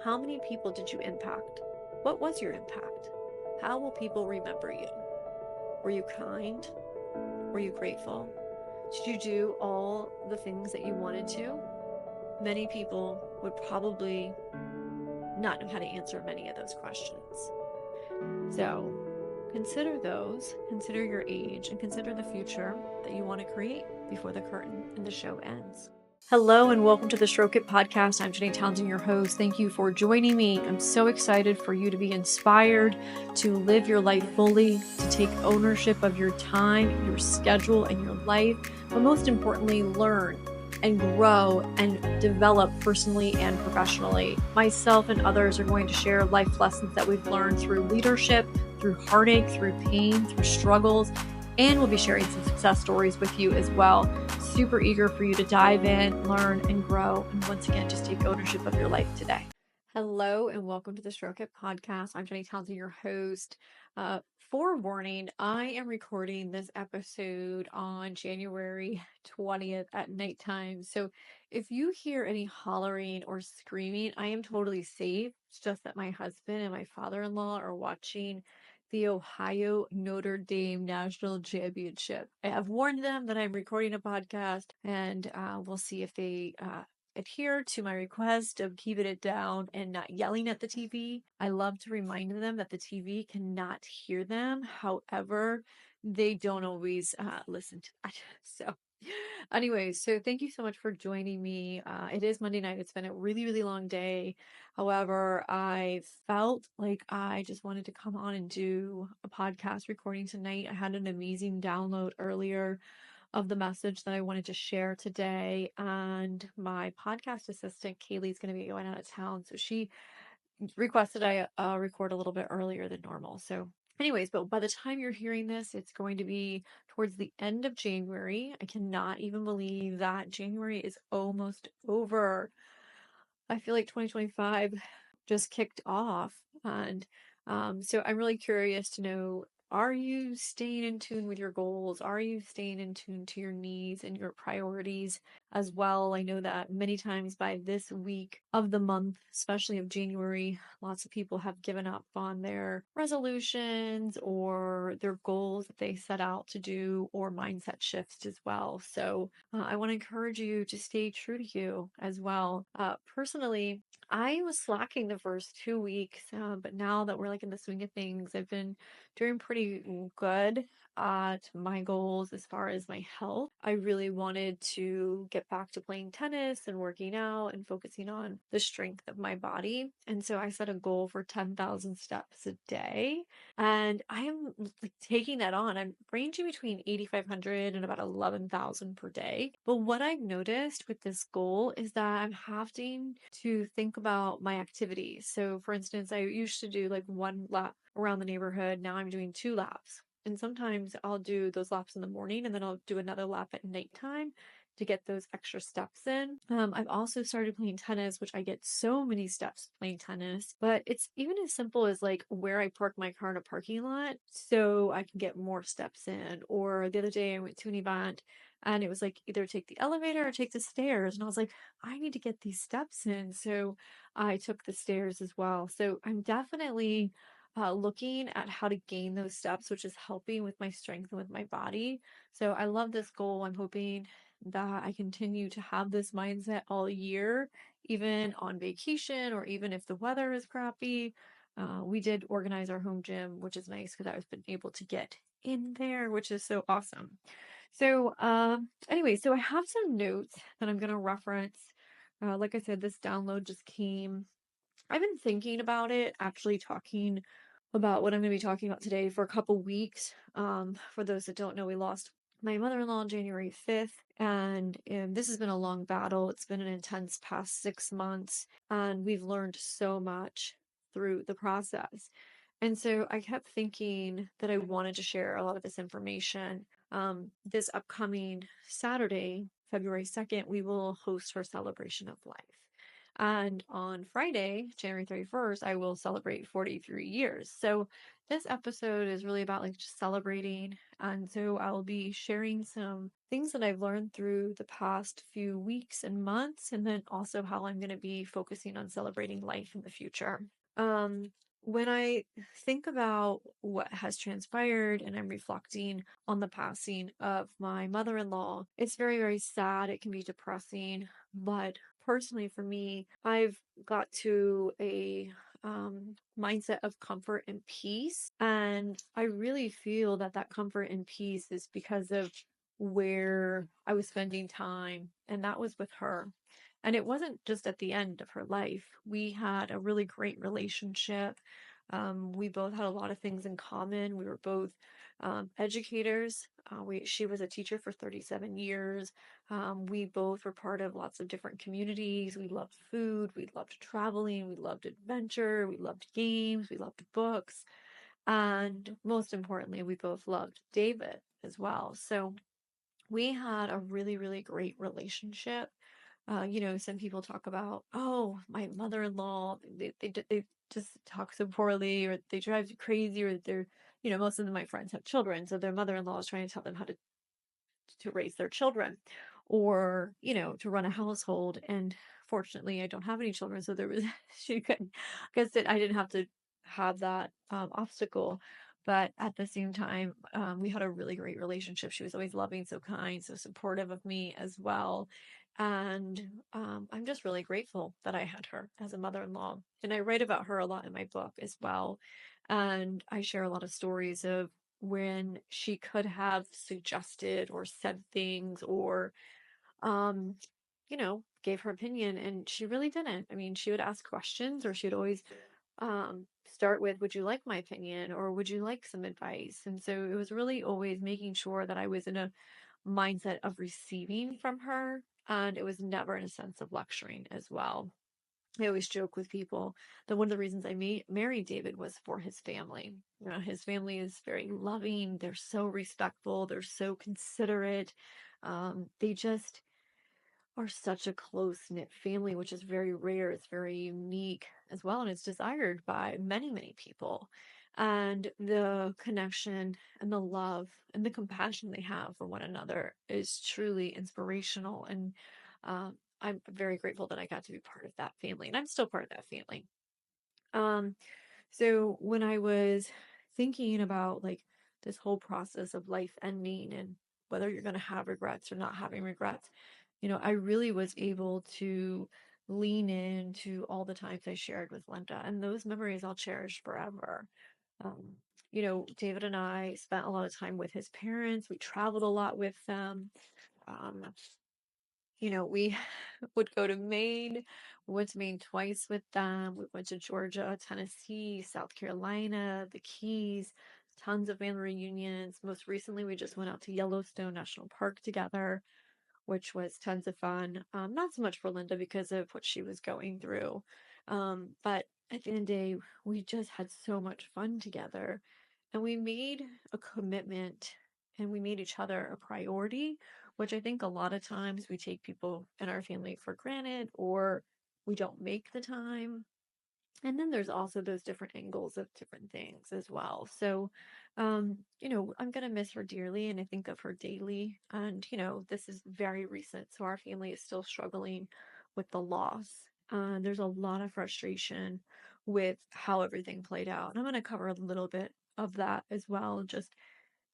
How many people did you impact? What was your impact? How will people remember you? Were you kind? Were you grateful? Did you do all the things that you wanted to? Many people would probably not know how to answer many of those questions. So consider those, consider your age, and consider the future that you want to create before the curtain and the show ends. Hello and welcome to the Stroke It podcast. I'm Alday Townsend, your host. Thank you for joining me. I'm so excited for you to be inspired to live your life fully, to take ownership of your time, your schedule, and your life, but most importantly, learn and grow and develop personally and professionally. Myself and others are going to share life lessons that we've learned through leadership, through heartache, through pain, through struggles, and we'll be sharing some success stories with you as well. Super eager for you to dive in, learn, and grow, and once again, just take ownership of your life today. Hello, and welcome to the Stroke It podcast. I'm Alday Townsend, your host. Forewarning, I am recording this episode on January 20th at nighttime. So if you hear any hollering or screaming, I am totally safe. It's just that my husband and my father-in-law are watching the Ohio Notre Dame National Championship. I have warned them that I'm recording a podcast, and we'll see if they adhere to my request of keeping it down and not yelling at the TV. I love to remind them that the TV cannot hear them. However, they don't always listen to that. So, anyways, so thank you so much for joining me. It is Monday night. It's been a really, really long day. However, I felt like I just wanted to come on and do a podcast recording tonight. I had an amazing download earlier of the message that I wanted to share today. And my podcast assistant, Kaylee's going to be going out of town. So she requested I record a little bit earlier than normal. So, anyways, but by the time you're hearing this, it's going to be towards the end of January. I cannot even believe that January is almost over. I feel like 2025 just kicked off. And so I'm really curious to know, are you staying in tune with your goals? Are you staying in tune to your needs and your priorities as well? I know that many times by this week of the month, especially of January, lots of people have given up on their resolutions or their goals that they set out to do, or mindset shifts as well. So I want to encourage you to stay true to you as well. Personally, I was slacking the first 2 weeks, but now that we're like in the swing of things, I've been doing pretty good at my goals as far as my health. I really wanted to get back to playing tennis and working out and focusing on the strength of my body. And so I set a goal for 10,000 steps a day. And I'm like taking that on. I'm ranging between 8,500 and about 11,000 per day. But what I've noticed with this goal is that I'm having to think about my activities. So, for instance, I used to do like one lap around the neighborhood. Now I'm doing 2 laps. And sometimes I'll do those laps in the morning and then I'll do another lap at nighttime to get those extra steps in. I've also started playing tennis, which I get so many steps playing tennis, but it's even as simple as like where I park my car in a parking lot so I can get more steps in. Or the other day I went to an event and it was like either take the elevator or take the stairs. And I was like, I need to get these steps in. So I took the stairs as well. So I'm definitely looking at how to gain those steps, which is helping with my strength and with my body. So I love this goal. I'm hoping that I continue to have this mindset all year, even on vacation or even if the weather is crappy. We did organize our home gym, which is nice because I've been able to get in there, which is so awesome. So, anyway, so I have some notes that I'm going to reference. Like I said, this download just came. I've been thinking about it, actually talking about what I'm going to be talking about today for a couple weeks. For those that don't know, we lost my mother-in-law on January 5th, and this has been a long battle. It's been an intense past 6 months, and we've learned so much through the process. And so I kept thinking that I wanted to share a lot of this information. This upcoming Saturday, February 2nd, we will host our celebration of life. And on Friday, January 31st, I will celebrate 43 years. So this episode is really about like just celebrating. And so I'll be sharing some things that I've learned through the past few weeks and months, and then also how I'm going to be focusing on celebrating life in the future. Um, when I think about what has transpired and I'm reflecting on the passing of my mother-in-law, it's very, very sad. It can be depressing, but personally for me, I've got to a mindset of comfort and peace. And I really feel that that comfort and peace is because of where I was spending time, and that was with her. And it wasn't just at the end of her life. We had a really great relationship. We both had a lot of things in common. We were both educators. She was a teacher for 37 years. We both were part of lots of different communities. We loved food. We loved traveling. We loved adventure. We loved games. We loved books. And most importantly, we both loved David as well. So we had a really, really great relationship. Some people talk about, oh, my mother-in-law, they just talk so poorly, or they drive you crazy, or most of my friends have children, so their mother-in-law is trying to tell them how to raise their children, or to run a household. And fortunately I don't have any children, so there was she couldn't, guess that I didn't have to have that obstacle. But at the same time, we had a really great relationship. She was always loving, so kind, so supportive of me as well. And I'm just really grateful that I had her as a mother-in-law. And I write about her a lot in my book as well. And I share a lot of stories of when she could have suggested or said things, or um gave her opinion, and she really didn't. I mean, she would ask questions, or she would always start with, would you like my opinion, or would you like some advice? And so it was really always making sure that I was in a mindset of receiving from her, and it was never in a sense of lecturing as well. I always joke with people that one of the reasons I married David was for his family. His family is very loving. They're so respectful. They're so considerate. They just are such a close-knit family, which is very rare. It's very unique as well, and it's desired by many, many people. And the connection and the love and the compassion they have for one another is truly inspirational. And I'm very grateful that I got to be part of that family, and I'm still part of that family. Um, so when I was thinking about like this whole process of life ending and whether you're going to have regrets or not having regrets, I really was able to lean into all the times I shared with Linda, and those memories I'll cherish forever. Um, David and I spent a lot of time with his parents. We traveled a lot with them. Um, we would go to Maine. We went to Maine twice with them. We went to Georgia, Tennessee, South Carolina, the Keys, tons of family reunions. Most recently, we just went out to Yellowstone National Park together, which was tons of fun. Not so much for Linda because of what she was going through. But at the end of the day, we just had so much fun together. And we made a commitment, and we made each other a priority, which I think a lot of times we take people in our family for granted, or we don't make the time. And then there's also those different angles of different things as well. So, I'm going to miss her dearly, and I think of her daily. And, this is very recent. So our family is still struggling with the loss. There's a lot of frustration with how everything played out. And I'm going to cover a little bit of that as well, just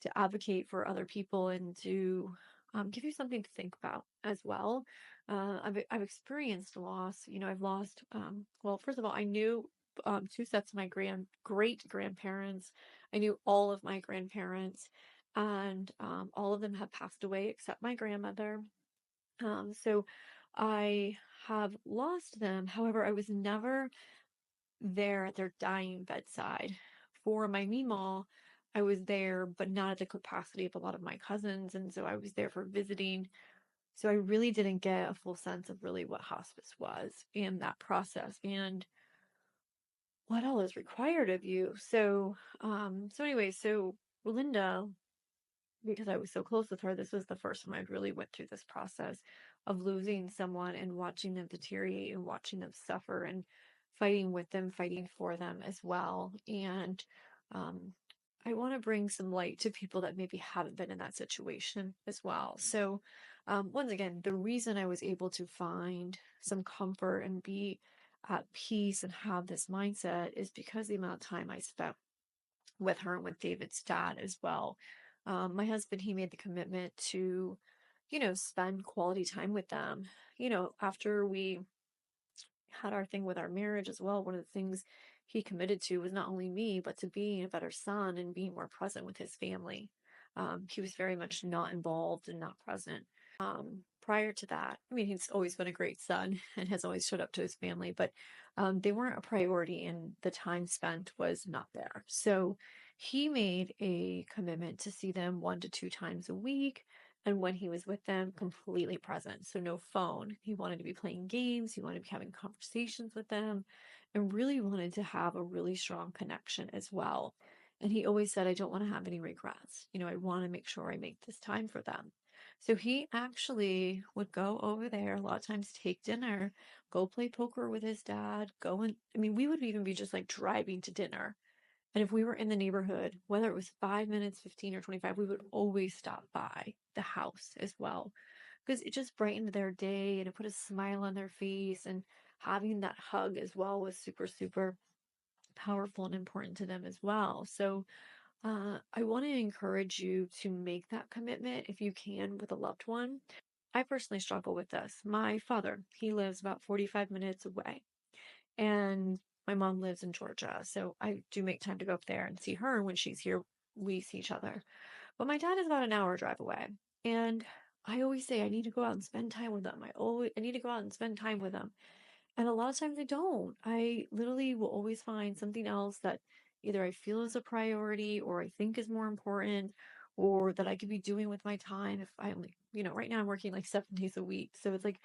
to advocate for other people and to give you something to think about as well. I've experienced loss. I've lost. Well, first of all, I knew two sets of my great grandparents. I knew all of my grandparents, and all of them have passed away except my grandmother. So I have lost them. However, I was never there at their dying bedside. For my Meemaw, I was there, but not at the capacity of a lot of my cousins. And so I was there for visiting. So I really didn't get a full sense of really what hospice was and that process and what all is required of you. So Linda, because I was so close with her, this was the first time I'd really went through this process, of losing someone and watching them deteriorate and watching them suffer and fighting with them, fighting for them as well. And um, I want to bring some light to people that maybe haven't been in that situation as well. So, once again, the reason I was able to find some comfort and be at peace and have this mindset is because the amount of time I spent with her and with David's dad as well. My husband, he made the commitment to, spend quality time with them. After we had our thing with our marriage as well, one of the things he committed to was not only me, but to being a better son and being more present with his family. He was very much not involved and not present. Prior to that, I mean, he's always been a great son and has always showed up to his family, but they weren't a priority and the time spent was not there. So he made a commitment to see them 1 to 2 times a week. And when he was with them, completely present. So no phone. He wanted to be playing games. He wanted to be having conversations with them and really wanted to have a really strong connection as well. And he always said, I don't want to have any regrets. I want to make sure I make this time for them. So he actually would go over there, a lot of times take dinner, go play poker with his dad, I mean, we would even be just like driving to dinner. And if we were in the neighborhood, whether it was 5 minutes, 15 or 25, we would always stop by the house as well because it just brightened their day and it put a smile on their face. And having that hug as well was super, super powerful and important to them as well. So I want to encourage you to make that commitment if you can with a loved one. I personally struggle with this. My father, he lives about 45 minutes away, and my mom lives in Georgia. So I do make time to go up there and see her. And when she's here, we see each other. But my dad is about an hour drive away. And I always say I need to go out and spend time with them. I need to go out and spend time with them. And a lot of times I don't. I literally will always find something else that either I feel is a priority or I think is more important or that I could be doing with my time if I only, right now I'm working like 7 days a week. So it's like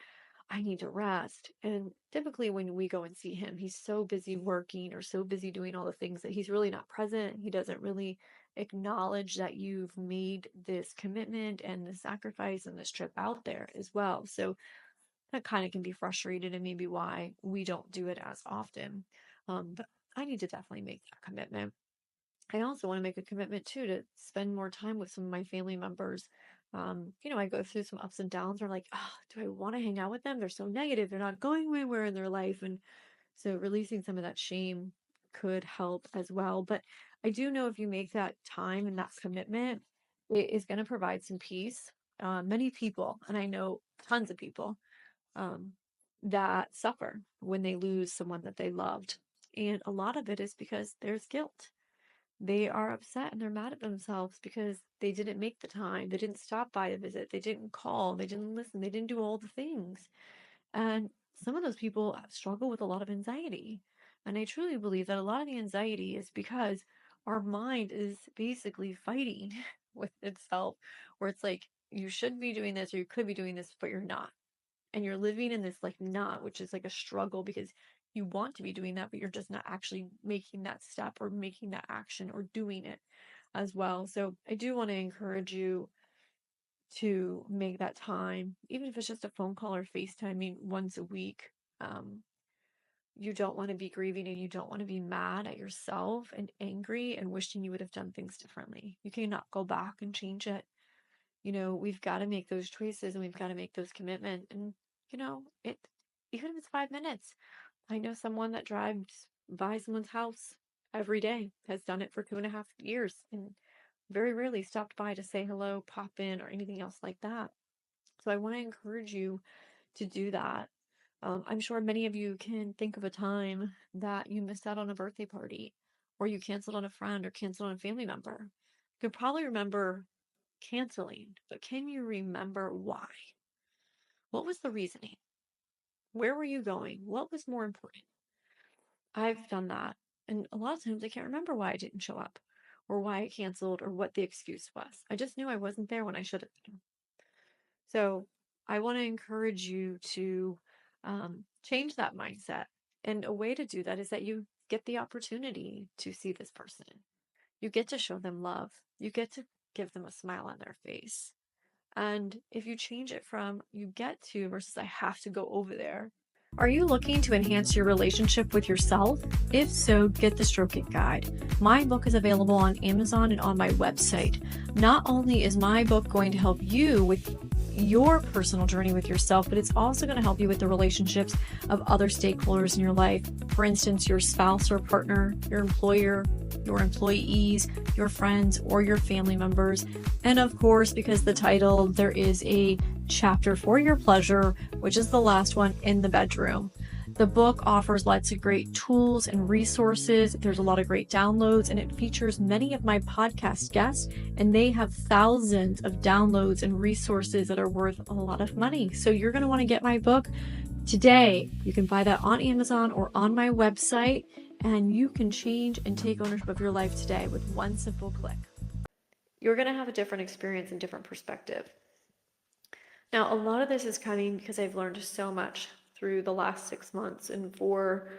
I need to rest. And typically when we go and see him, he's so busy working or so busy doing all the things that he's really not present. He doesn't really acknowledge that you've made this commitment and the sacrifice and this trip out there as well. So that kind of can be frustrated and maybe why we don't do it as often. But I need to definitely make that commitment. I also want to make a commitment too to spend more time with some of my family members. I go through some ups and downs where I'm like, oh, do I want to hang out with them? They're so negative. They're not going anywhere in their life. And so releasing some of that shame could help as well. But I do know if you make that time and that commitment, it is going to provide some peace. Many people, and I know tons of people, um, that suffer when they lose someone that they loved. And a lot of it is because there's guilt. They are upset and they're mad at themselves because they didn't make the time. They didn't stop by to visit. They didn't call. They didn't listen. They didn't do all the things. And some of those people struggle with a lot of anxiety. And I truly believe that a lot of the anxiety is because our mind is basically fighting with itself, where it's like, you should be doing this or you could be doing this, but you're not. And you're living in this like not, which is like a struggle because you want to be doing that, but you're just not actually making that step or making that action or doing it as well. So I do want to encourage you to make that time, even if it's just a phone call or FaceTiming once a week. Um, you don't want to be grieving and you don't want to be mad at yourself and angry and wishing you would have done things differently. You cannot go back and change it. We've got to make those choices and we've got to make those commitments. And, it, even if it's 5 minutes, I know someone that drives by someone's house every day, has done it for 2.5 years and very rarely stopped by to say hello, pop in, or anything else like that. So I want to encourage you to do that. I'm sure many of you can think of a time that you missed out on a birthday party, or you canceled on a friend or canceled on a family member. You could probably remember canceling, but can you remember why? What was the reasoning? Where were you going? What was more important? I've done that. And a lot of times I can't remember why I didn't show up or why I canceled or what the excuse was. I just knew I wasn't there when I should have been. So I want to encourage you to change that mindset. And a way to do that is that you get the opportunity to see this person. You get to show them love. You get to give them a smile on their face. And if you change it from you get to versus I have to go over there. Are you looking to enhance your relationship with yourself? If so, get the Stroke It Guide. My book is available on Amazon and on my website. Not only is my book going to help you with your personal journey with yourself, but it's also going to help you with the relationships of other stakeholders in your life. For instance, your spouse or partner, your employer, your employees, your friends, or your family members. And of course, because the title, there is a chapter for your pleasure, which is the last one, in the bedroom. The book offers lots of great tools and resources. There's a lot of great downloads, and it features many of my podcast guests, and they have thousands of downloads and resources that are worth a lot of money. So you're going to want to get my book today. You can buy that on Amazon or on my website, and you can change and take ownership of your life today with one simple click. You're going to have a different experience and different perspective. Now, a lot of this is coming because I've learned so much through the last 6 months. And for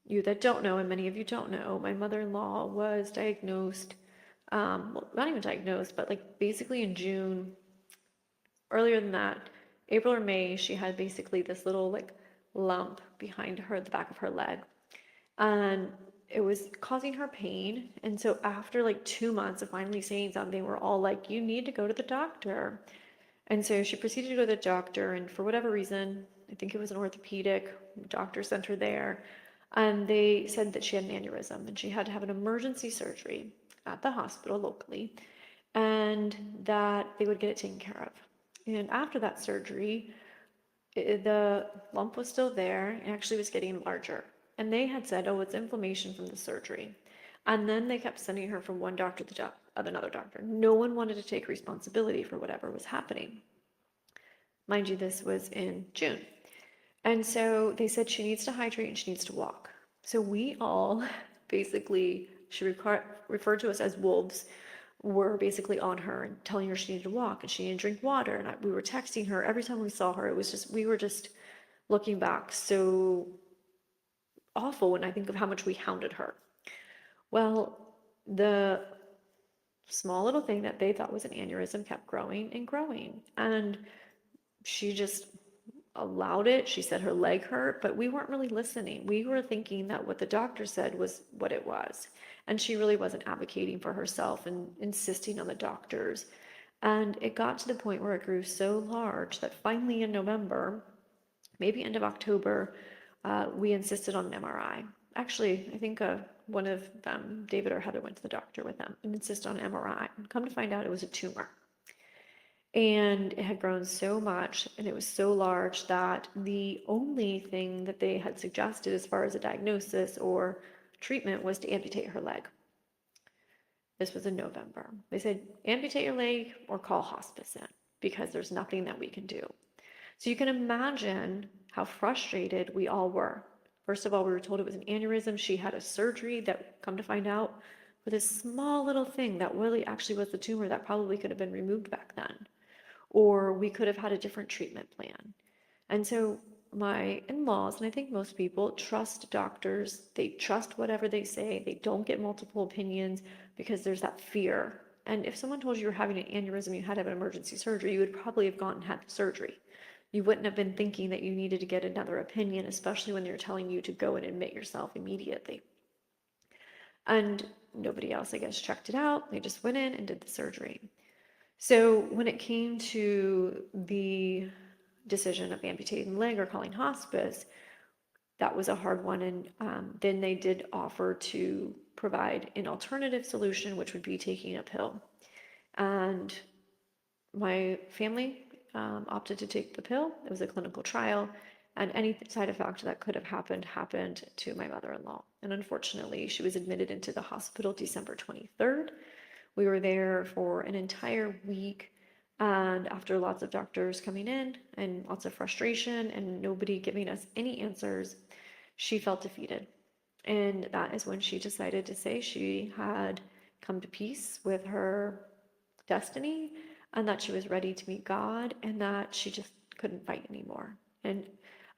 you that don't know, and many of you don't know, my mother-in-law was diagnosed, well, not even diagnosed, but like basically in June, earlier than that, April or May, she had basically this little like lump behind her, the back of her leg. And it was causing her pain. And so after like 2 months of finally saying something, they were all like, you need to go to the doctor. And so she proceeded to go to the doctor, and for whatever reason, I think it was an orthopedic doctor sent her there, and they said that she had an aneurysm and she had to have an emergency surgery at the hospital locally, and that they would get it taken care of. And after that surgery, the lump was still there and actually was getting larger. And they had said, oh, it's inflammation from the surgery. And then they kept sending her from one doctor to another doctor. No one wanted to take responsibility for whatever was happening. Mind you, this was in June. And so they said she needs to hydrate and she needs to walk. So we all basically, she referred to us as wolves, were basically on her and telling her she needed to walk and she needed to drink water. And we were texting her every time we saw her. It was just, we were just looking back so awful when I think of how much we hounded her. Well, the small little thing that they thought was an aneurysm kept growing and growing. And she just allowed it. She said her leg hurt, but we weren't really listening. We were thinking that what the doctor said was what it was. And she really wasn't advocating for herself and insisting on the doctors. And it got to the point where it grew so large that finally in November, maybe end of October, we insisted on an MRI. Actually, I think one of them, David or Heather, went to the doctor with them and insisted on an MRI. And come to find out, it was a tumor. And it had grown so much and it was so large that the only thing that they had suggested as far as a diagnosis or treatment was to amputate her leg. This was in November. They said, amputate your leg or call hospice in because there's nothing that we can do. So you can imagine how frustrated we all were. First of all, we were told it was an aneurysm. She had a surgery that, come to find out, for this small little thing that really actually was the tumor that probably could have been removed back then. Or we could have had a different treatment plan. And so my in-laws, and I think most people, trust doctors. They trust whatever they say. They don't get multiple opinions because there's that fear. And if someone told you you're having an aneurysm, you had to have an emergency surgery, you would probably have gone and had the surgery. You wouldn't have been thinking that you needed to get another opinion, especially when they're telling you to go and admit yourself immediately. And nobody else, I guess, checked it out. They just went in and did the surgery. So when it came to the decision of amputating the leg or calling hospice, that was a hard one. And then they did offer to provide an alternative solution, which would be taking a pill. And my family opted to take the pill. It was a clinical trial, and any side effect that could have happened to my mother-in-law. And unfortunately, she was admitted into the hospital December 23rd. We were there for an entire week, and after lots of doctors coming in and lots of frustration and nobody giving us any answers, she felt defeated. And that is when she decided to say she had come to peace with her destiny and that she was ready to meet God and that she just couldn't fight anymore. And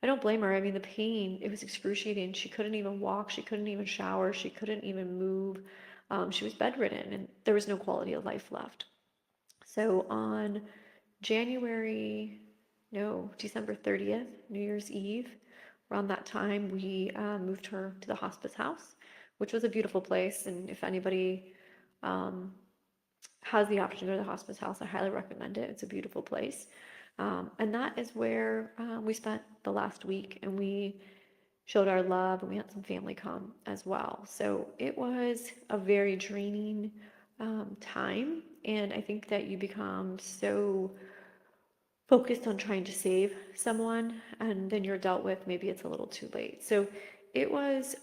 I don't blame her. I mean, the pain, it was excruciating. She couldn't even walk. She couldn't even shower. She couldn't even move. She was bedridden and there was no quality of life left. So on January, no, December 30th, New Year's Eve, around that time, we moved her to the hospice house, which was a beautiful place. And if anybody um, has the option to go to the hospice house, I highly recommend it. It's a beautiful place. And that is where we spent the last week, and we showed our love, and we had some family come as well. So it was a very draining time. And I think that you become so focused on trying to save someone, and then you're dealt with, maybe it's a little too late. So it was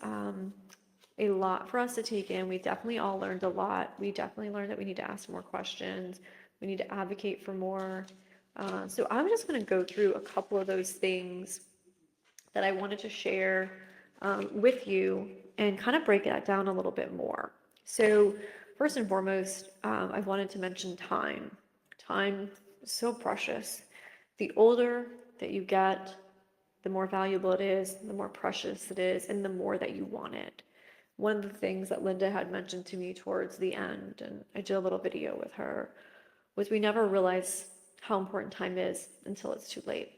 a lot for us to take in. We definitely all learned a lot. We definitely learned that we need to ask more questions. We need to advocate for more. So I'm just going to go through a couple of those things that I wanted to share with you and kind of break that down a little bit more. So first and foremost, I wanted to mention time. Time is so precious. The older that you get, the more valuable it is, the more precious it is, and the more that you want it. One of the things that Linda had mentioned to me towards the end, and I did a little video with her, was we never realize how important time is until it's too late.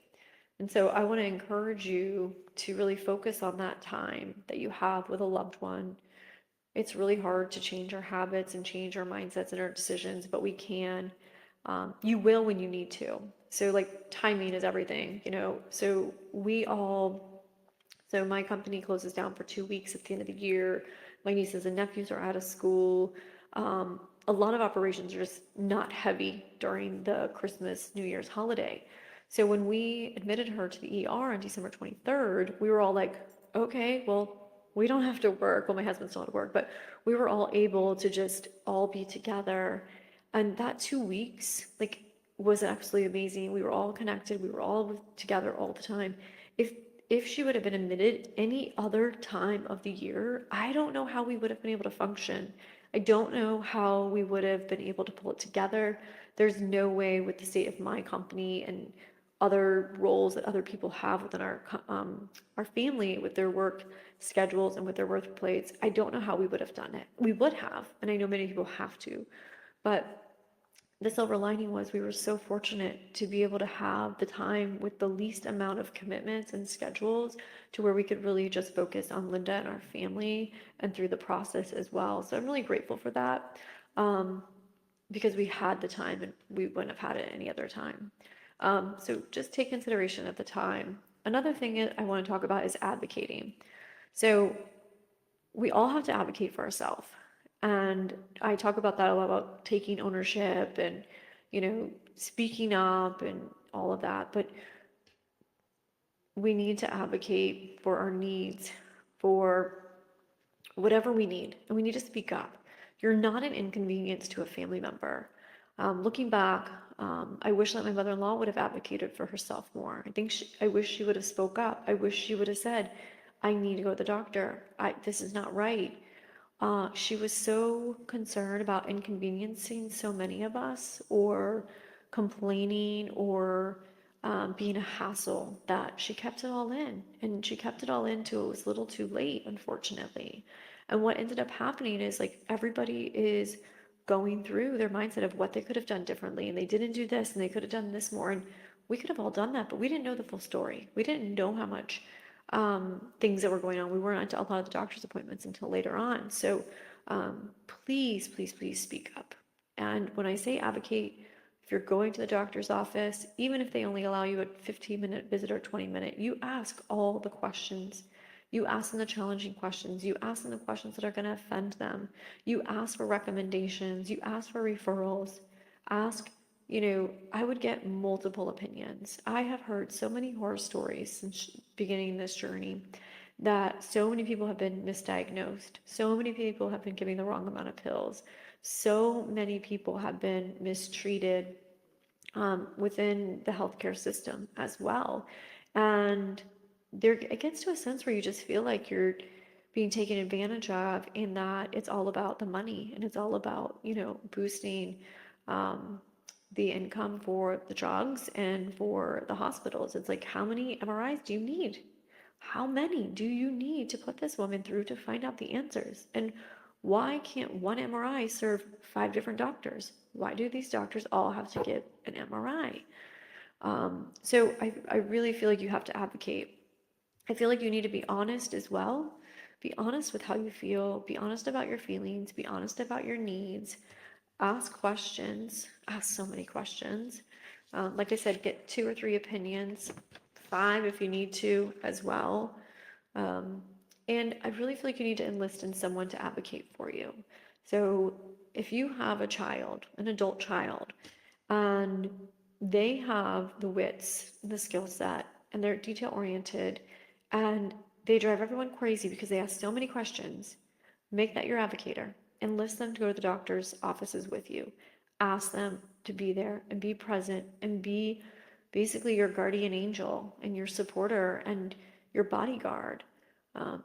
And so I want to encourage you to really focus on that time that you have with a loved one. It's really hard to change our habits and change our mindsets and our decisions, but we can. You will when you need to. So like timing is everything, you know. So my company closes down for 2 weeks at the end of the year. My nieces and nephews are out of school. A lot of operations are just not heavy during the Christmas, New Year's holiday. So when we admitted her to the ER on December 23rd, we were all like, okay, well, we don't have to work. Well, my husband still had to work, but we were all able to just all be together. And that 2 weeks, like, was absolutely amazing. We were all connected. We were all together all the time. If if she would have been admitted any other time of the year, I don't know how we would have been able to function. I don't know how we would have been able to pull it together. There's no way, with the state of my company and other roles that other people have within our family, with their work schedules and with their work plates. I don't know how we would have done it. We would have, and I know many people have to, but the silver lining was we were so fortunate to be able to have the time with the least amount of commitments and schedules, to where we could really just focus on Linda and our family and through the process as well. So I'm really grateful for that, because we had the time and we wouldn't have had it any other time. So just take consideration of the time. Another thing I want to talk about is advocating. So we all have to advocate for ourselves. And I talk about that a lot, about taking ownership and, speaking up and all of that. But we need to advocate for our needs, for whatever we need, and we need to speak up. You're not an inconvenience to a family member. Looking back, I wish that my mother-in-law would have advocated for herself more. I wish she would have spoke up. I wish she would have said, I need to go to the doctor. This is not right. She was so concerned about inconveniencing so many of us, or complaining, or being a hassle, that she kept it all in. And she kept it all in till it was a little too late, unfortunately. And what ended up happening is, like, everybody is going through their mindset of what they could have done differently, and they didn't do this, and they could have done this more. And we could have all done that, but we didn't know the full story. We didn't know how much things that were going on. We weren't at a lot of the doctor's appointments until later on. So please, please, please speak up. And when I say advocate, if you're going to the doctor's office, even if they only allow you a 15-minute visit or 20-minute, you ask all the questions. You ask them the challenging questions. You ask them the questions that are going to offend them. You ask for recommendations. You ask for referrals. Ask, I would get multiple opinions. I have heard so many horror stories since beginning this journey, that so many people have been misdiagnosed. So many people have been giving the wrong amount of pills. So many people have been mistreated within the healthcare system as well. And it gets to a sense where you just feel like you're being taken advantage of, in that it's all about the money, and it's all about, boosting the income for the drugs and for the hospitals. It's like, how many MRIs do you need? How many do you need to put this woman through to find out the answers? And Why can't one MRI serve 5 different doctors? Why do these doctors all have to get an MRI? So I really feel like you have to advocate. I feel like you need to be honest as well. Be honest with how you feel, be honest about your feelings, be honest about your needs, ask questions, ask so many questions. Like I said, get 2 or 3 opinions, 5 if you need to as well. Um, and I really feel like you need to enlist in someone to advocate for you. So if you have a child, an adult child, and they have the wits, the skill set, and they're detail oriented, and they drive everyone crazy because they ask so many questions, make that your advocator. Enlist them to go to the doctor's offices with you. Ask them to be there and be present and be basically your guardian angel and your supporter and your bodyguard.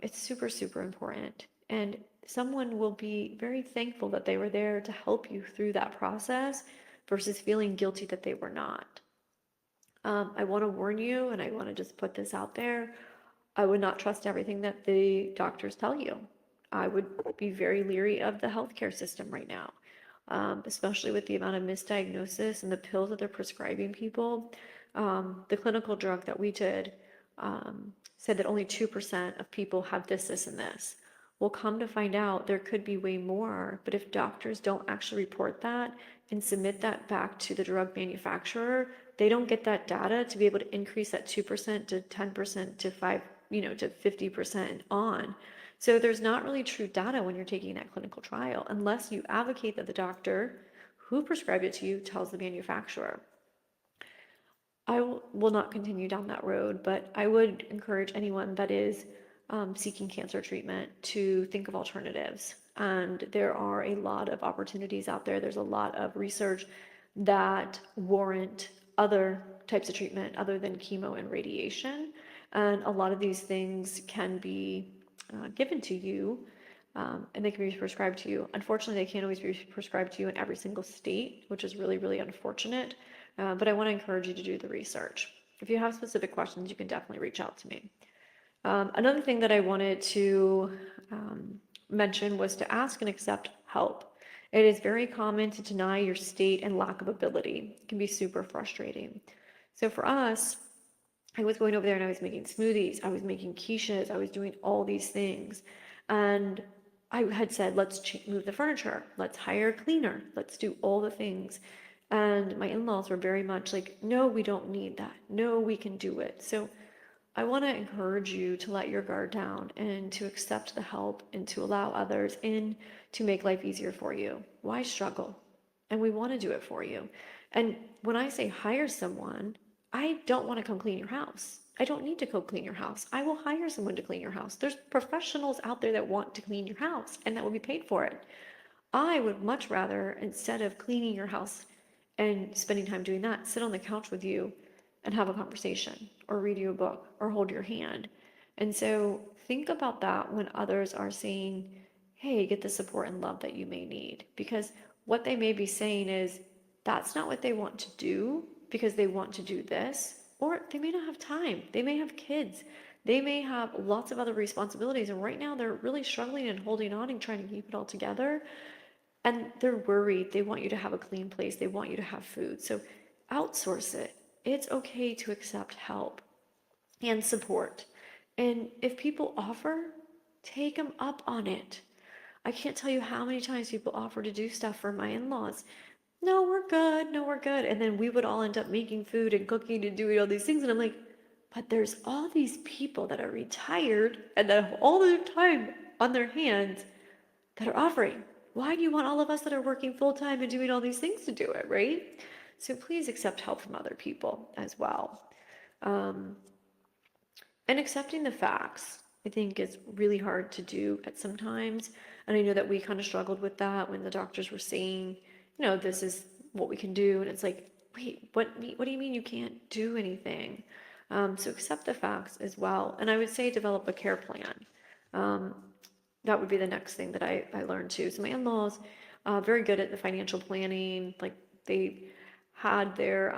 It's super, super important. And someone will be very thankful that they were there to help you through that process versus feeling guilty that they were not. I want to warn you, and I want to just put this out there. I would not trust everything that the doctors tell you. I would be very leery of the healthcare system right now, especially with the amount of misdiagnosis and the pills that they're prescribing people. The clinical drug that we did said that only 2% of people have this, and this. Well, come to find out, there could be way more, but if doctors don't actually report that and submit that back to the drug manufacturer, they don't get that data to be able to increase that 2% to 10% to 5, to 50% and on. So there's not really true data when you're taking that clinical trial unless you advocate that the doctor who prescribed it to you tells the manufacturer. I will not continue down that road, but I would encourage anyone that is seeking cancer treatment to think of alternatives. And there are a lot of opportunities out there. There's a lot of research that warrant other types of treatment other than chemo and radiation. And a lot of these things can be given to you and they can be prescribed to you. Unfortunately, they can't always be prescribed to you in every single state, which is really, really unfortunate. But I want to encourage you to do the research. If you have specific questions, you can definitely reach out to me. Another thing that I wanted to mention was to ask and accept help. It is very common to deny your state and lack of ability. It can be super frustrating. So for us, I was going over there and I was making smoothies, I was making quiches, I was doing all these things. And I had said, let's move the furniture, let's hire a cleaner, let's do all the things. And my in-laws were very much like, no, we don't need that. No, we can do it. So I want to encourage you to let your guard down and to accept the help and to allow others in to make life easier for you. Why struggle? And we want to do it for you. And when I say hire someone, I don't want to come clean your house. I don't need to go clean your house. I will hire someone to clean your house. There's professionals out there that want to clean your house and that will be paid for it. I would much rather, instead of cleaning your house and spending time doing that, sit on the couch with you and have a conversation or read you a book or hold your hand. And so think about that when others are saying, hey, get the support and love that you may need. Because what they may be saying is that's not what they want to do because they want to do this, or they may not have time. They may have kids. They may have lots of other responsibilities. And right now they're really struggling and holding on and trying to keep it all together. And they're worried. They want you to have a clean place. They want you to have food. So outsource it. It's okay to accept help and support. And if people offer, take them up on it. I can't tell you how many times people offer to do stuff for my in-laws. No, we're good. No, we're good. And then we would all end up making food and cooking and doing all these things. And I'm like, but there's all these people that are retired and that have all their time on their hands that are offering. Why do you want all of us that are working full time and doing all these things to do it, right? So please accept help from other people as well. Um, and accepting the facts, I think, is really hard to do at some times. And I know that we kind of struggled with that when the doctors were saying, this is what we can do. And it's like, wait, what do you mean you can't do anything? So accept the facts as well. And I would say develop a care plan. That would be the next thing that I learned too. So my in-laws, very good at the financial planning. Like they had their,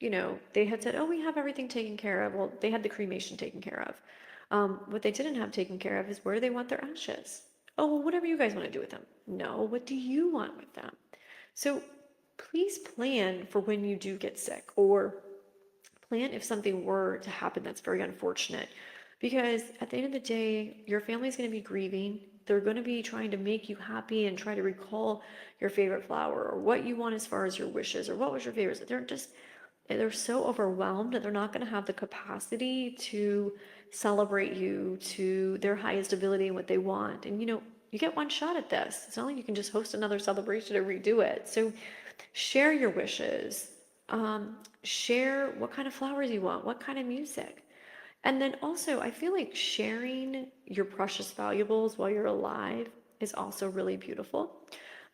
they had said, oh, we have everything taken care of. Well, they had the cremation taken care of. What they didn't have taken care of is where they want their ashes. Oh, well, whatever you guys want to do with them. No, what do you want with them? So please plan for when you do get sick, or plan if something were to happen that's very unfortunate. Because at the end of the day, your family's going to be grieving. They're going to be trying to make you happy and try to recall your favorite flower or what you want as far as your wishes or what was your favorite. They're so overwhelmed that they're not going to have the capacity to celebrate you to their highest ability and what they want. And you get one shot at this. It's not like you can just host another celebration or redo it. So share your wishes. Share what kind of flowers you want, what kind of music. And then also, I feel like sharing your precious valuables while you're alive is also really beautiful.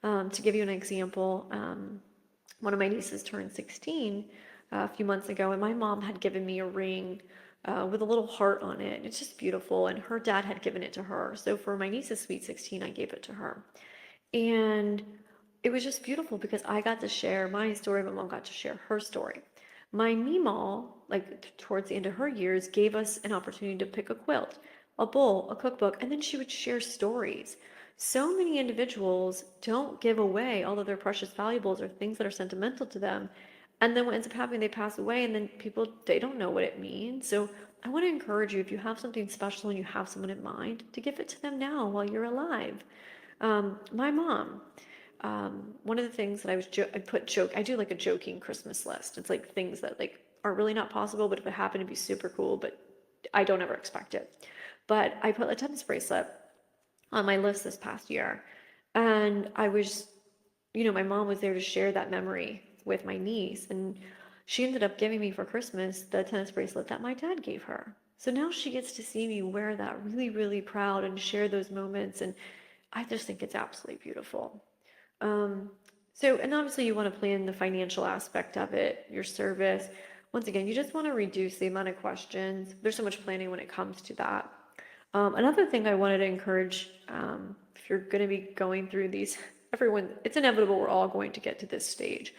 To give you an example, one of my nieces turned 16 a few months ago, and my mom had given me a ring with a little heart on it. It's just beautiful, and her dad had given it to her. So for my niece's sweet 16, I gave it to her. And it was just beautiful because I got to share my story, my mom got to share her story. My Meemaw, like towards the end of her years, gave us an opportunity to pick a quilt, a bowl, a cookbook, and then she would share stories. So many individuals don't give away all of their precious valuables or things that are sentimental to them. And then what ends up happening, they pass away, and then people, they don't know what it means. So I want to encourage you, if you have something special and you have someone in mind, to give it to them now while you're alive. My mom, one of the things that I do like a joking Christmas list. It's like things that like are really not possible, but if it happened, it'd be super cool, but I don't ever expect it. But I put a tennis bracelet on my list this past year, and my mom was there to share that memory with my niece, and she ended up giving me for Christmas the tennis bracelet that my dad gave her. So now she gets to see me wear that really, really proud and share those moments, and I just think it's absolutely beautiful. Um, and obviously you want to plan the financial aspect of it, your service. Once again, you just want to reduce the amount of questions. There's so much planning when it comes to that. Another thing I wanted to encourage, if you're going to be going through these, everyone, it's inevitable we're all going to get to this stage.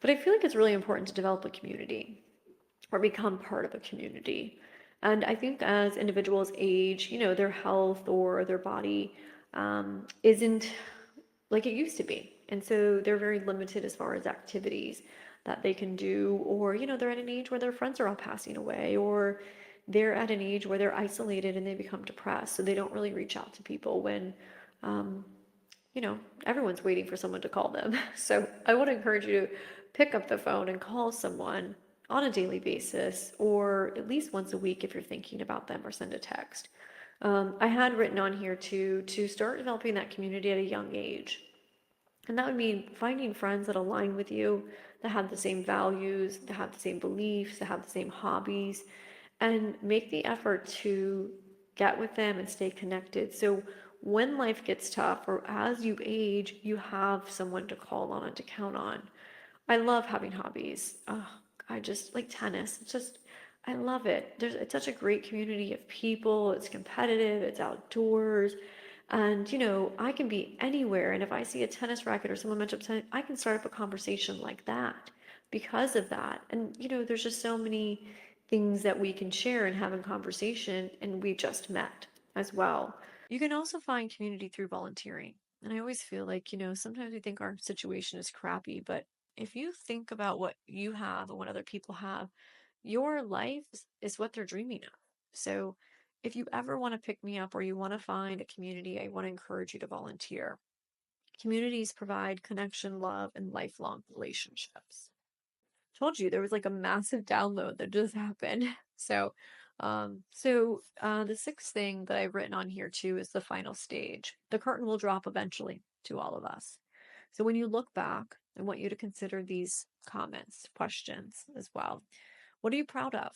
But I feel like it's really important to develop a community or become part of a community. And I think as individuals age, their health or their body isn't like it used to be. And so they're very limited as far as activities that they can do, or, they're at an age where their friends are all passing away, or they're at an age where they're isolated and they become depressed. So they don't really reach out to people when, um, everyone's waiting for someone to call them. So I would encourage you to pick up the phone and call someone on a daily basis, or at least once a week if you're thinking about them, or send a text. I had written on here to start developing that community at a young age. And that would mean finding friends that align with you, that have the same values, that have the same beliefs, that have the same hobbies, and make the effort to get with them and stay connected. So when life gets tough or as you age, you have someone to call on and to count on. I love having hobbies. Oh, I just like tennis. I love it. It's such a great community of people. It's competitive, it's outdoors. And, I can be anywhere. And if I see a tennis racket or someone mentions tennis, I can start up a conversation like that because of that. And, there's just so many things that we can share and have in conversation. And we just met as well. You can also find community through volunteering. And I always feel like, sometimes we think our situation is crappy, but if you think about what you have and what other people have, your life is what they're dreaming of. So if you ever want to pick me up or you want to find a community, I want to encourage you to volunteer. Communities provide connection, love, and lifelong relationships. Told you there was like a massive download that just happened. The sixth thing that I've written on here too is the final stage. The curtain will drop eventually to all of us. So when you look back, I want you to consider these comments, questions as well. What are you proud of?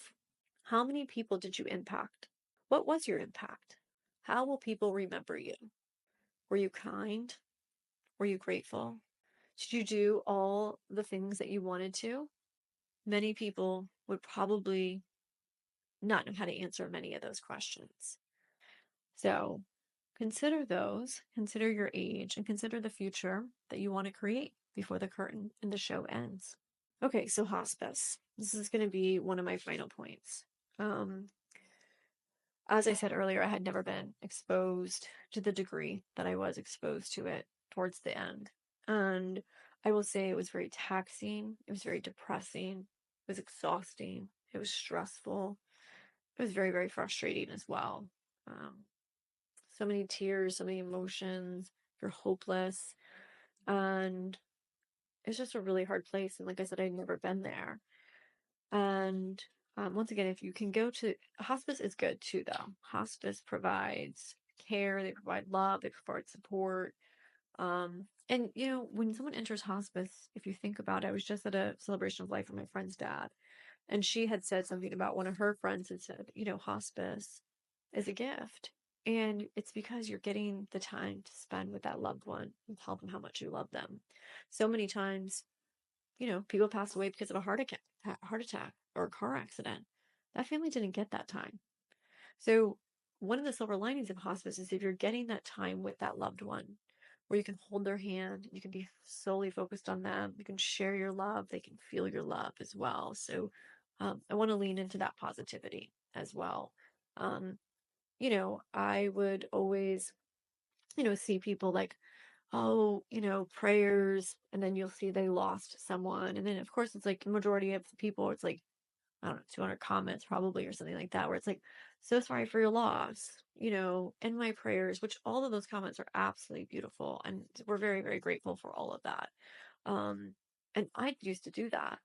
How many people did you impact? What was your impact? How will people remember you? Were you kind? Were you grateful? Did you do all the things that you wanted to? Many people would probably not know how to answer many of those questions. So consider those, consider your age, and consider the future that you want to create before the curtain and the show ends. Okay, so hospice. This is going to be one of my final points. Um, as I said earlier, I had never been exposed to the degree that I was exposed to it towards the end. And I will say it was very taxing. It was very depressing. It was exhausting. It was stressful. It was very, very frustrating as well. Um, so many tears, so many emotions. You're hopeless. And it's just a really hard place. And like I said, I'd never been there. And once again, if you can go to hospice is good too, though. Hospice provides care, they provide love, they provide support. And you know, when someone enters hospice, if you think about it, I was just at a celebration of life with my friend's dad, and she had said something about one of her friends had said, you know, hospice is a gift. And it's because you're getting the time to spend with that loved one and tell them how much you love them. So many times, you know, people pass away because of a heart attack or a car accident. That family didn't get that time. So one of the silver linings of hospice is if you're getting that time with that loved one, where you can hold their hand, you can be solely focused on them, you can share your love, they can feel your love as well. So I want to lean into that positivity as well. Um, you know, I would always, you know, see people like, oh, you know, prayers, and then you'll see they lost someone. And then, of course, it's like the majority of the people, it's like, I don't know, 200 comments probably or something like that, where it's like, so sorry for your loss, you know, and my prayers, which all of those comments are absolutely beautiful. And we're very, very grateful for all of that. Um, and I used to do that.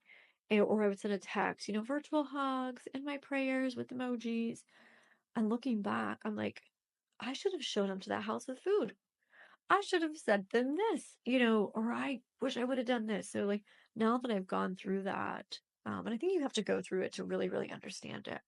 Or I would send a text, you know, virtual hugs and my prayers with emojis. And looking back, I'm like, I should have shown up to that house with food. I should have sent them this, you know, or I wish I would have done this. So like now that I've gone through that, and I think you have to go through it to really, really understand it.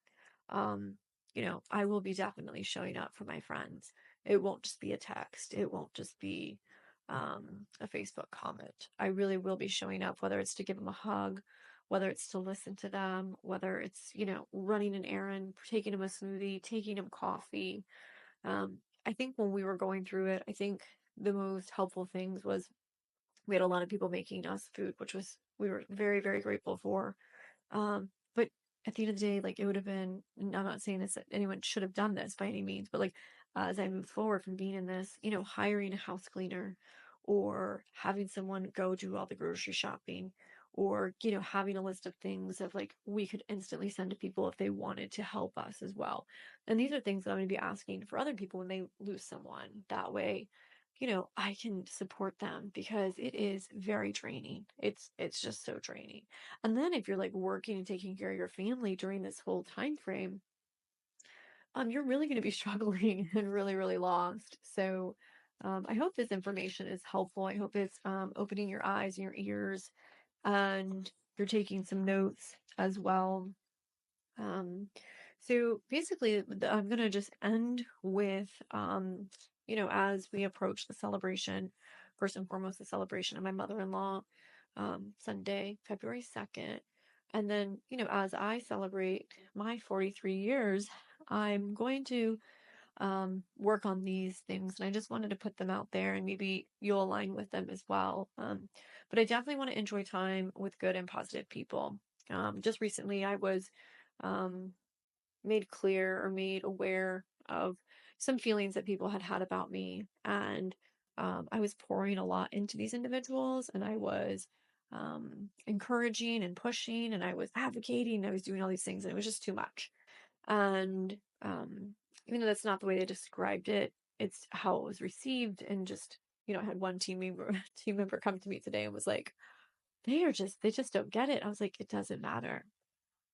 Um, you know, I will be definitely showing up for my friends. It won't just be a text. It won't just be a Facebook comment. I really will be showing up, whether it's to give them a hug, whether it's to listen to them, whether it's, you know, running an errand, taking them a smoothie, taking them coffee. I think when we were going through it, I think the most helpful things was we had a lot of people making us food, which was we were very, very grateful for. But at the end of the day, like it would have been, and I'm not saying this that anyone should have done this by any means, but like as I move forward from being in this, you know, hiring a house cleaner or having someone go do all the grocery shopping or, you know, having a list of things of like we could instantly send to people if they wanted to help us as well. And these are things that I'm going to be asking for other people when they lose someone. That way, you know, I can support them because it is very draining. It's just so draining. And then if you're like working and taking care of your family during this whole time frame, you're really going to be struggling and really, really lost. So, I hope this information is helpful. I hope it's opening your eyes and your ears, and you're taking some notes as well. Um, so basically, I'm gonna just end with, you know, as we approach the celebration, first and foremost, the celebration of my mother-in-law, Sunday, February 2nd. And then, you know, as I celebrate my 43 years, I'm going to work on these things. And I just wanted to put them out there and maybe you'll align with them as well. But I definitely want to enjoy time with good and positive people. Just recently, I was um, made clear or made aware of some feelings that people had had about me. And I was pouring a lot into these individuals and I was encouraging and pushing and I was advocating. I was doing all these things and it was just too much. And even though that's not the way they described it, it's how it was received. And just, you know, I had one team member come to me today and was like, they just don't get it. I was like, it doesn't matter.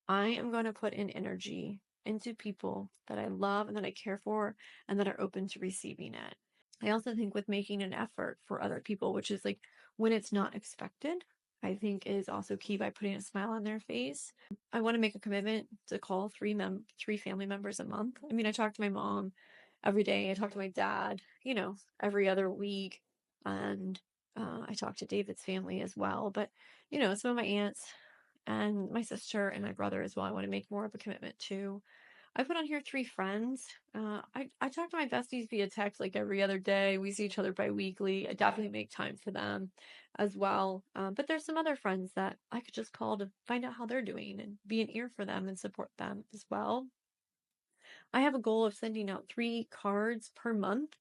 I am going to put in energy into people that I love and that I care for and that are open to receiving it. I also think with making an effort for other people, which is like when it's not expected, I think is also key by putting a smile on their face. I want to make a commitment to call three family members a month. I mean, I talk to my mom every day. I talk to my dad, you know, every other week. And I talk to David's family as well. But, you know, some of my aunts and my sister and my brother as well, I want to make more of a commitment to. I put on here three friends. I talk to my besties via text like every other day. We see each other bi-weekly. I definitely make time for them as well. But there's some other friends that I could just call to find out how they're doing and be an ear for them and support them as well. I have a goal of sending out 3 cards per month.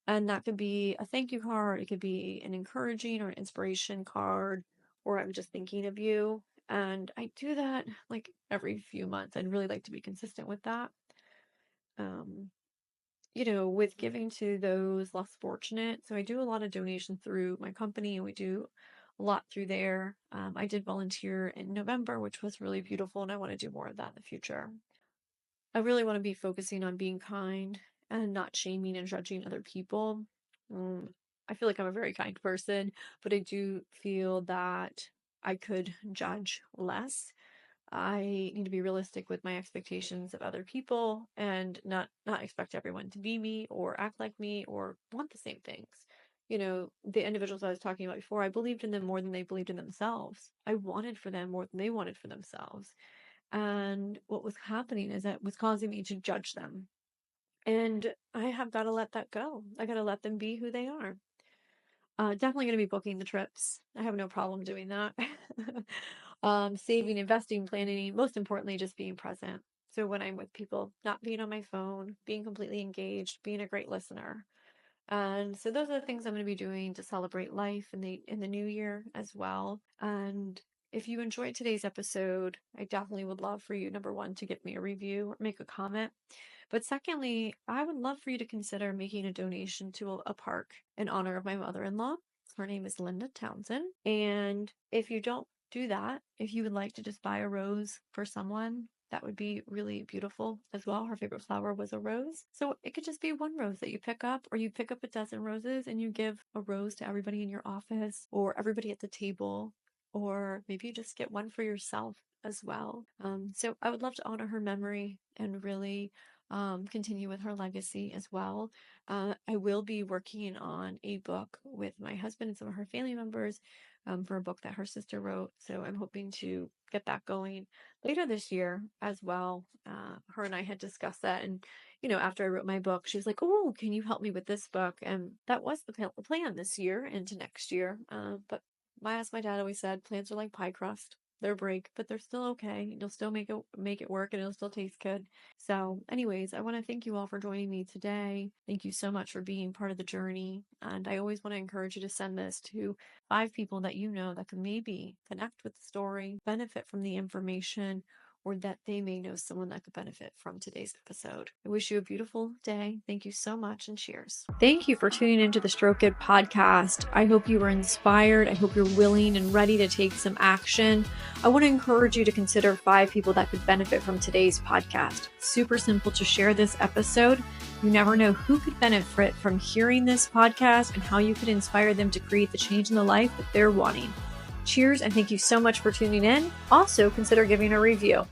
And that could be a thank you card, it could be an encouraging or an inspiration card, or I'm just thinking of you. And I do that like every few months. I'd really like to be consistent with that. Um, with giving to those less fortunate. So I do a lot of donation through my company, and we do a lot through there. I did volunteer in November, which was really beautiful, and I want to do more of that in the future. I really want to be focusing on being kind and not shaming and judging other people. Mm, I feel like I'm a very kind person, but I do feel that I could judge less. I need to be realistic with my expectations of other people and not expect everyone to be me or act like me or want the same things. The individuals I was talking about before, I believed in them more than they believed in themselves. I wanted for them more than they wanted for themselves. And what was happening is that it was causing me to judge them. And I have got to let that go. I got to let them be who they are. Definitely going to be booking the trips. I have no problem doing that. Saving, investing, planning, most importantly, just being present. So when I'm with people, not being on my phone, being completely engaged, being a great listener. And so those are the things I'm going to be doing to celebrate life in the new year as well. And if you enjoyed today's episode, I definitely would love for you, number one, to give me a review or make a comment. But secondly, I would love for you to consider making a donation to a park in honor of my mother-in-law. Her name is Alday Townsend. And if you don't do that, if you would like to just buy a rose for someone, that would be really beautiful as well. Her favorite flower was a rose. So it could just be one rose that you pick up, or you pick up a dozen roses and you give a rose to everybody in your office or everybody at the table, or maybe you just get one for yourself as well. So I would love to honor her memory and really continue with her legacy as well. I will be working on a book with my husband and some of her family members for a book that her sister wrote. So I'm hoping to get that going later this year as well. Her and I had discussed that. And, after I wrote my book, she was like, "Oh, can you help me with this book?" And that was the plan this year into next year. But as my dad always said, plans are like pie crust. They're break, but they're still okay. You'll still make it work, and it'll still taste good. So, anyways, I want to thank you all for joining me today. Thank you so much for being part of the journey. And I always want to encourage you to send this to 5 people that you know that could maybe connect with the story, benefit from the information, or that they may know someone that could benefit from today's episode. I wish you a beautiful day. Thank you so much, and cheers. Thank you for tuning into the Stroke It podcast. I hope you were inspired. I hope you're willing and ready to take some action. I want to encourage you to consider 5 people that could benefit from today's podcast. Super simple to share this episode. You never know who could benefit from hearing this podcast and how you could inspire them to create the change in the life that they're wanting. Cheers, and thank you so much for tuning in. Also, consider giving a review.